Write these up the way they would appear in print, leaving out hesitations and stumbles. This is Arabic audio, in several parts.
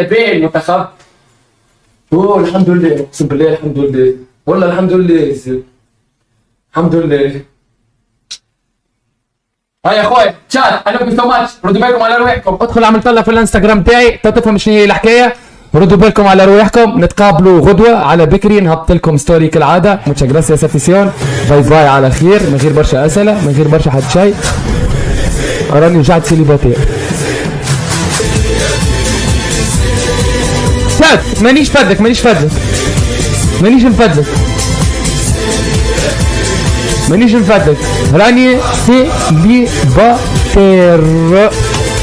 باقي المنتخب. اوه الحمد لله، اقسم بالله الحمد لله، والله الحمد لله الحمد لله. هاي يا اخوي شات، انا سو ماتش، ردوا بالكم على رواحكم. ادخل اعمل طلع في الانستغرام تاعي تفهم شنو هي الحكايه. ردوا بالكم على رواحكم، نتقابلوا غدوه على بكري، نهبط لكم ستوري كالعاده. موتشا جراسياس افيسيون، باي باي على خير، من غير برشا اسئله، من غير برشا حد شيء. راني رجعت سيليباتير. شات مانيش فدك، مانيش مفدلك، مانيش مفدلك، راني سيليباتير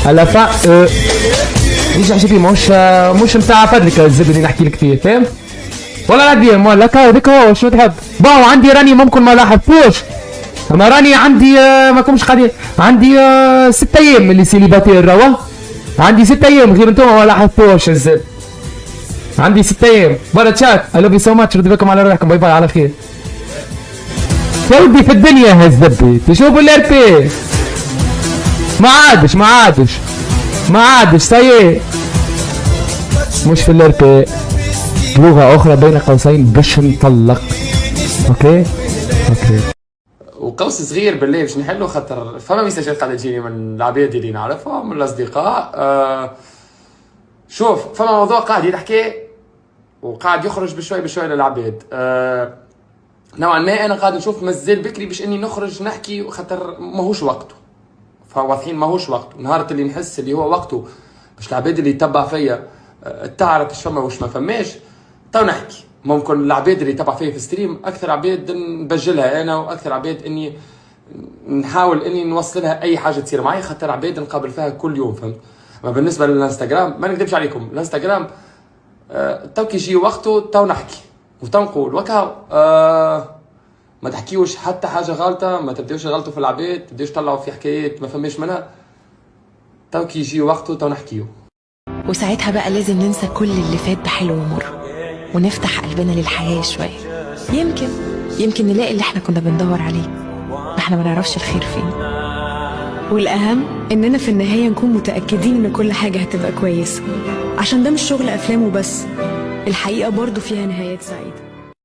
على فا ليش عشان مش نتاع فدلك الزبده اللي نحكي لك فيه، فاهم؟ والله العظيم والله هذاك هو شنو تحب. باو عندي راني ممكن ما لاحظتوش، اما راني عندي ما كنتش قاعدين، عندي 6 ايام اللي سيليباتير روا، عندي 6 ايام غير انتم ما لاحظتوش الزبده. عندي 6 ايام برا تشات. اي لوف يو سو ماتش، ردوا بالكم على روحكم، باي باي على خير. يا ودي في الدنيا هالزبي تشوفوا الار بي ما عادش سايي، مش في الار بي، لغه اخرى بين قوسين باش نطلق. اوكي وقوس صغير بالله باش نحلو، خاطر فما ميساجات قاعده تجيني من العباد اللي نعرفهم من الاصدقاء. شوف فما موضوع قاعد يحكي وقاعد يخرج بشوي للعباد. نوعا ما انا قاعد نشوف مازال بكري باش اني نخرج نحكي، خاطر ماهوش وقته. فواضحين ماهوش وقته، نهار اللي نحس اللي هو وقته باش العباد اللي يتبع فيا تعرف ايش فما واش ما فماش، تو نحكي. ممكن العباد اللي يتبع فيا في ستريم اكثر عباد نبجلها انا، واكثر عباد اني نحاول اني نوصل لها اي حاجه تصير معي، خاطر عباد نقابل فيها كل يوم، فهمت؟ اما بالنسبه للانستغرام ما نكذبش عليكم، الانستغرام تو كي يجي وقته تو نحكي وتو نقول وكا. ما تحكيوش حتى حاجه غلطه، ما تبداوش غلطوا في العباد، ما تبداوش تطلعوا في حكايات ما فماش منها. تو كي يجي وقته تو نحكيو، وساعتها بقى لازم ننسى كل اللي فات بحلو ومر، ونفتح قلبنا للحياه شويه. يمكن نلاقي اللي احنا كنا بندور عليه، ما احنا ما نعرفش الخير فين. والأهم إننا في النهاية نكون متأكدين إن كل حاجة هتبقى كويسة، عشان ده مش شغل أفلام وبس، الحقيقة برضو فيها نهايات سعيدة.